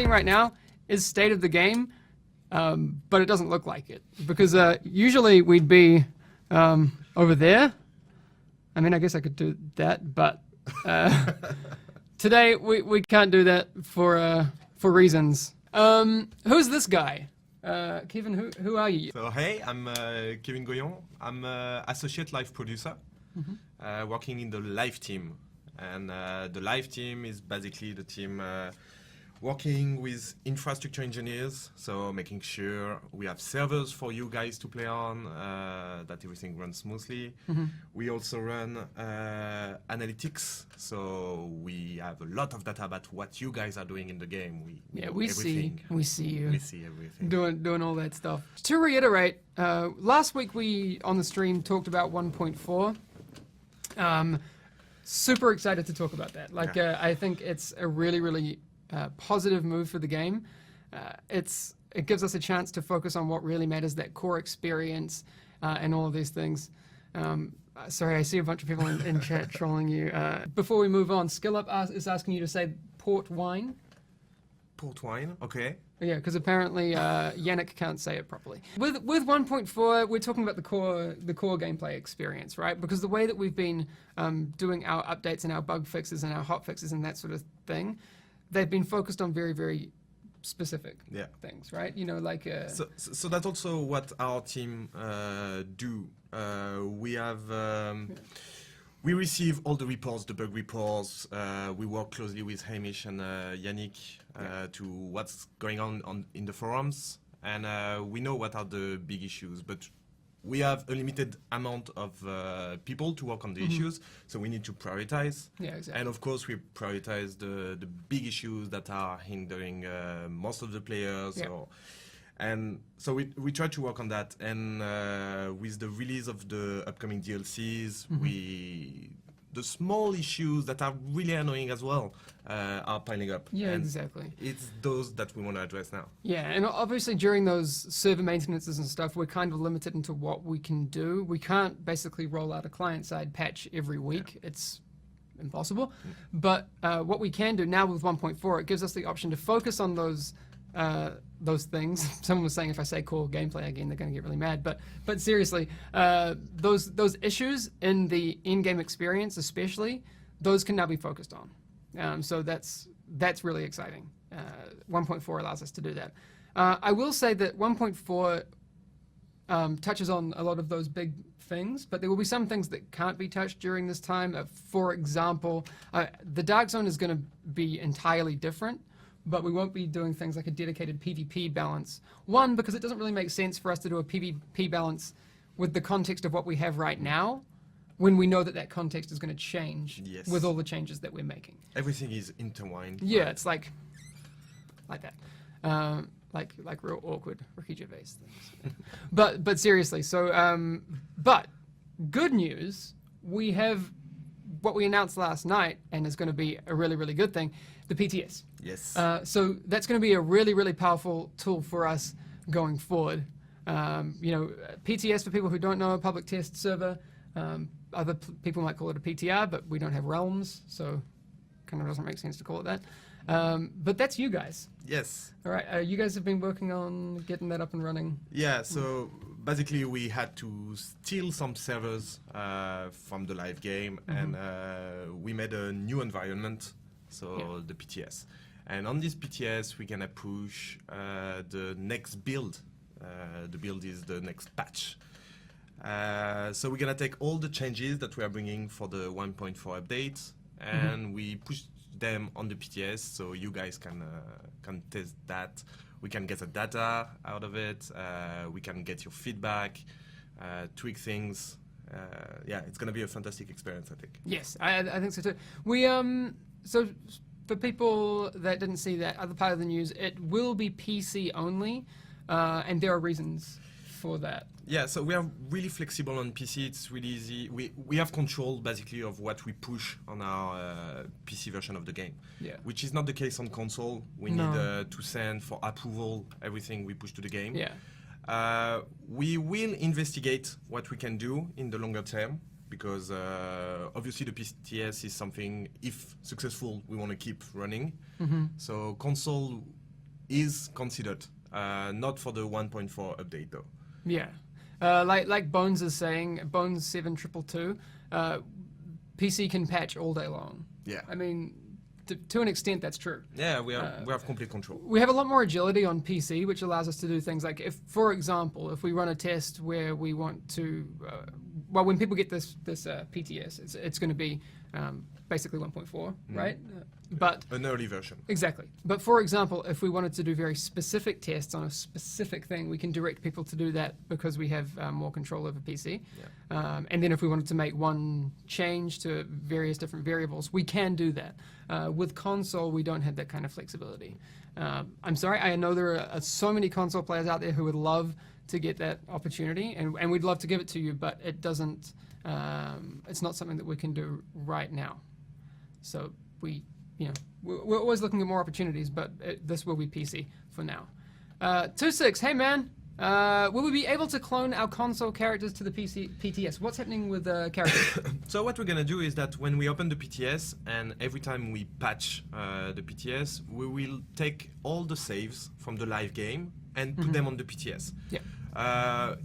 seeing right now is state of the game, but it doesn't look like it because usually we'd be over there. I mean, I guess I could do that, but today we can't do that for reasons. Who's this guy? Kevin, who are you? So hey, I'm Kevin Goyon. I'm associate live producer, working in the live team. And the live team is basically the team working with infrastructure engineers, so making sure we have servers for you guys to play on, that everything runs smoothly. We also run analytics, so we have a lot of data about what you guys are doing in the game. We see you. We see everything. Doing all that stuff. To reiterate, last week we on the stream talked about 1.4. Super excited to talk about that. I think it's a really positive move for the game. It gives us a chance to focus on what really matters, that core experience, and all of these things. Sorry, I see a bunch of people in chat trolling you. Before we move on, SkillUp is asking you to say port wine. Port wine, okay. Yeah, because apparently Yannick can't say it properly. With 1.4, we're talking about the core gameplay experience, right? Because the way that we've been doing our updates and our bug fixes and our hot fixes and that sort of thing, they've been focused on very specific things, right? You know, like... So that's also what our team do. We have... We receive all the reports, the bug reports. We work closely with Hamish and Yannick to what's going on in the forums. And we know what are the big issues, but we have a limited amount of people to work on the issues, so we need to prioritize. Yeah, exactly. And of course, we prioritize the big issues that are hindering most of the players. Yeah. And so we try to work on that. And with the release of the upcoming DLCs, the small issues that are really annoying as well are piling up. Yeah, and exactly. It's those that we want to address now. Yeah, and obviously during those server maintenances and stuff, we're kind of limited into what we can do. We can't basically roll out a client-side patch every week. Yeah. It's impossible. But what we can do now with 1.4, it gives us the option to focus on those things. Someone was saying if I say core gameplay again, they're going to get really mad. But seriously, those issues in the in-game experience, especially, those can now be focused on. So that's really exciting. 1.4 allows us to do that. I will say that 1.4 touches on a lot of those big things, but there will be some things that can't be touched during this time. For example, the Dark Zone is going to be entirely different. But we won't be doing things like a dedicated PvP balance. One, because it doesn't really make sense for us to do a PvP balance with the context of what we have right now, when we know that context is going to change with all the changes that we're making. Everything is intertwined. Yeah, right? It's like that. Like real awkward Ricky Gervais things. But seriously, so but good news, we have what we announced last night, and is going to be a really good thing, the PTS. Yes. So that's going to be a really powerful tool for us going forward. PTS, for people who don't know, a public test server. Other people might call it a PTR, but we don't have realms, so kind of doesn't make sense to call it that. But that's you guys. Yes. All right. You guys have been working on getting that up and running. Yeah. So basically, we had to steal some servers from the live game, and we made a new environment. So the PTS. And on this PTS, we're going to push the next build. The build is the next patch. So we're going to take all the changes that we are bringing for the 1.4 update, and we push them on the PTS, so you guys can test that. We can get the data out of it. We can get your feedback, tweak things. It's going to be a fantastic experience, I think. Yes, I think so too. We so for people that didn't see that other part of the news, it will be PC only, and there are reasons for that. Yeah, so we are really flexible on PC. It's really easy. We have control basically of what we push on our PC version of the game, which is not the case on console. We need to send for approval everything we push to the game. Yeah. We will investigate what we can do in the longer term, because obviously the PTS is something, if successful, we want to keep running. So console is considered, not for the 1.4 update though. Yeah. Like Bones is saying, Bones 7222, PC can patch all day long. Yeah. I mean, to an extent, that's true. Yeah, we have complete control. We have a lot more agility on PC, which allows us to do things like, if, for example, if we run a test where we want to, well, when people get this PTS, it's going to be basically 1.4, right? But an early version. Exactly. But for example, if we wanted to do very specific tests on a specific thing, we can direct people to do that because we have more control over PC. Yeah. And then if we wanted to make one change to various different variables, we can do that. With console, we don't have that kind of flexibility. I'm sorry, I know there are so many console players out there who would love to get that opportunity, and we'd love to give it to you, but it doesn't, it's not something that we can do right now. So we're always looking at more opportunities, but this will be PC for now. 26, hey man, will we be able to clone our console characters to the PTS? What's happening with characters? So what we're gonna do is that when we open the PTS and every time we patch the PTS, we will take all the saves from the live game and put them on the PTS. Yeah.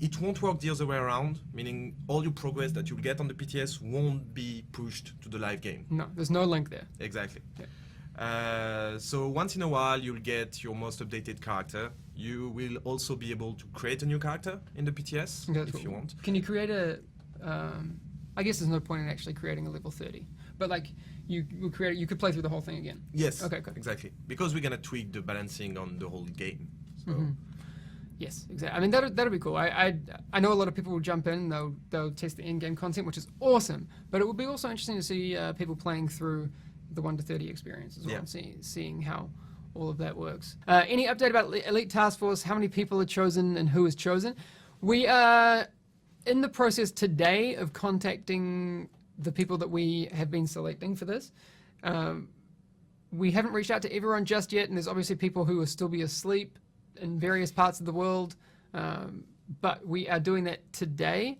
It won't work the other way around, meaning all your progress that you'll get on the PTS won't be pushed to the live game. No, there's no link there. Exactly. Yeah. So once in a while you'll get your most updated character. You will also be able to create a new character in the PTS if you want. Can you create a, I guess there's no point in actually creating a level 30, but like you could play through the whole thing again. Yes, okay, good. Exactly. Because we're going to tweak the balancing on the whole game. So. Yes, exactly. I mean, that'll be cool. I know a lot of people will jump in, they'll test the in-game content, which is awesome. But it would be also interesting to see people playing through the 1 to 30 experience as well, and seeing how all of that works. Any update about Elite Task Force? How many people are chosen and who is chosen? We are in the process today of contacting the people that we have been selecting for this. We haven't reached out to everyone just yet, and there's obviously people who will still be asleep in various parts of the world, but we are doing that today.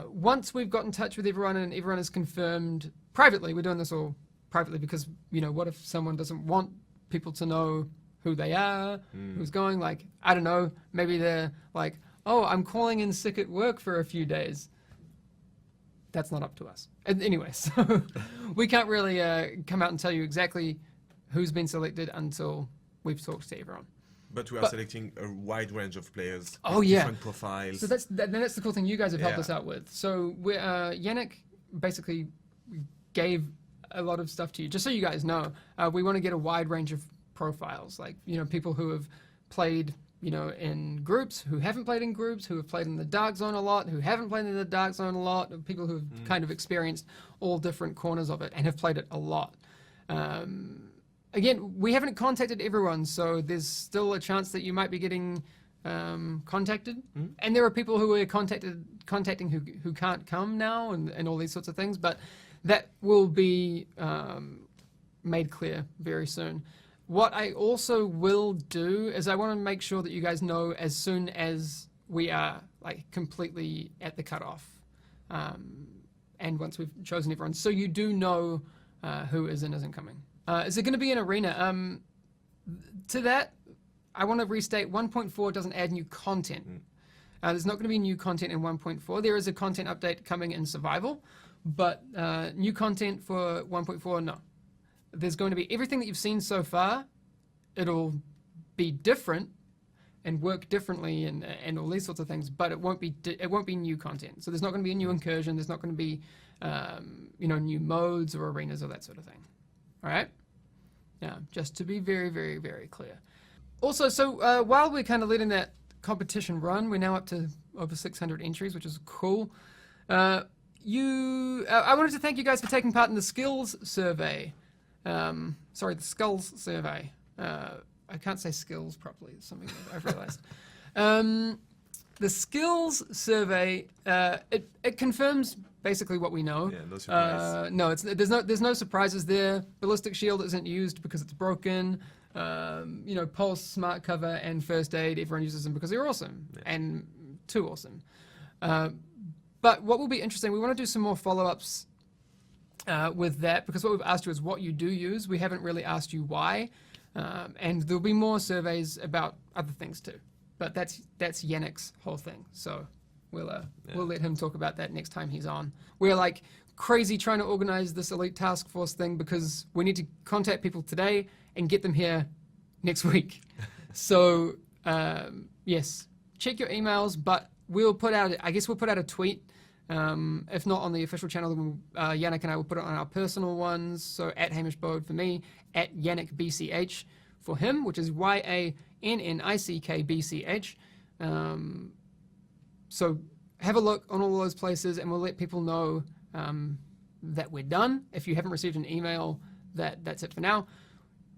Once we've got in touch with everyone and everyone is confirmed privately, we're doing this all privately because, what if someone doesn't want people to know who they are, who's going, like, I don't know, maybe they're like, oh, I'm calling in sick at work for a few days. That's not up to us. And anyway, so we can't really come out and tell you exactly who's been selected until we've talked to everyone. But we are selecting a wide range of players with different profiles. So that's the cool thing you guys have helped us out with. So Yannick basically gave a lot of stuff to you. Just so you guys know, we want to get a wide range of profiles, like people who have played in groups, who haven't played in groups, who have played in the Dark Zone a lot, who haven't played in the Dark Zone a lot, people who have kind of experienced all different corners of it and have played it a lot. Again, we haven't contacted everyone, so there's still a chance that you might be getting contacted. And there are people who we're contacting who can't come now and all these sorts of things, but that will be made clear very soon. What I also will do is I want to make sure that you guys know as soon as we are completely at the cutoff, and once we've chosen everyone, so you do know who is and isn't coming. Is it going to be an arena? To that, I want to restate 1.4 doesn't add new content. There's not going to be new content in 1.4. There is a content update coming in Survival, but new content for 1.4, no. There's going to be everything that you've seen so far. It'll be different and work differently and all these sorts of things, but it won't be new content. So there's not going to be a new incursion. There's not going to be new modes or arenas or that sort of thing. All right? Yeah, just to be very, very, very clear. Also, so while we're kind of letting that competition run, we're now up to over 600 entries, which is cool. I wanted to thank you guys for taking part in the skills survey. The skulls survey. I can't say skills properly. It's something that I've realized. The skills survey, it confirms basically what we know. Yeah, no surprise. No, there's no surprises there. Ballistic shield isn't used because it's broken. Pulse, smart cover, and first aid, everyone uses them because they're awesome and too awesome. But what will be interesting, we want to do some more follow-ups with that, because what we've asked you is what you do use. We haven't really asked you why. And there'll be more surveys about other things too. But that's Yannick's whole thing. So we'll let him talk about that next time he's on. We're like crazy trying to organize this elite task force thing because we need to contact people today and get them here next week. So yes, check your emails, but we'll put out a tweet. If not on the official channel, then Yannick and I will put it on our personal ones. So at Hamish Bode for me, at Yannick BCH for him, which is YANNICK BCH. So have a look on all those places, and we'll let people know that we're done. If you haven't received an email, that's it for now.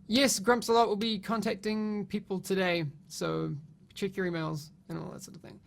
Yes, Grumps a lot will be contacting people today, so check your emails and all that sort of thing.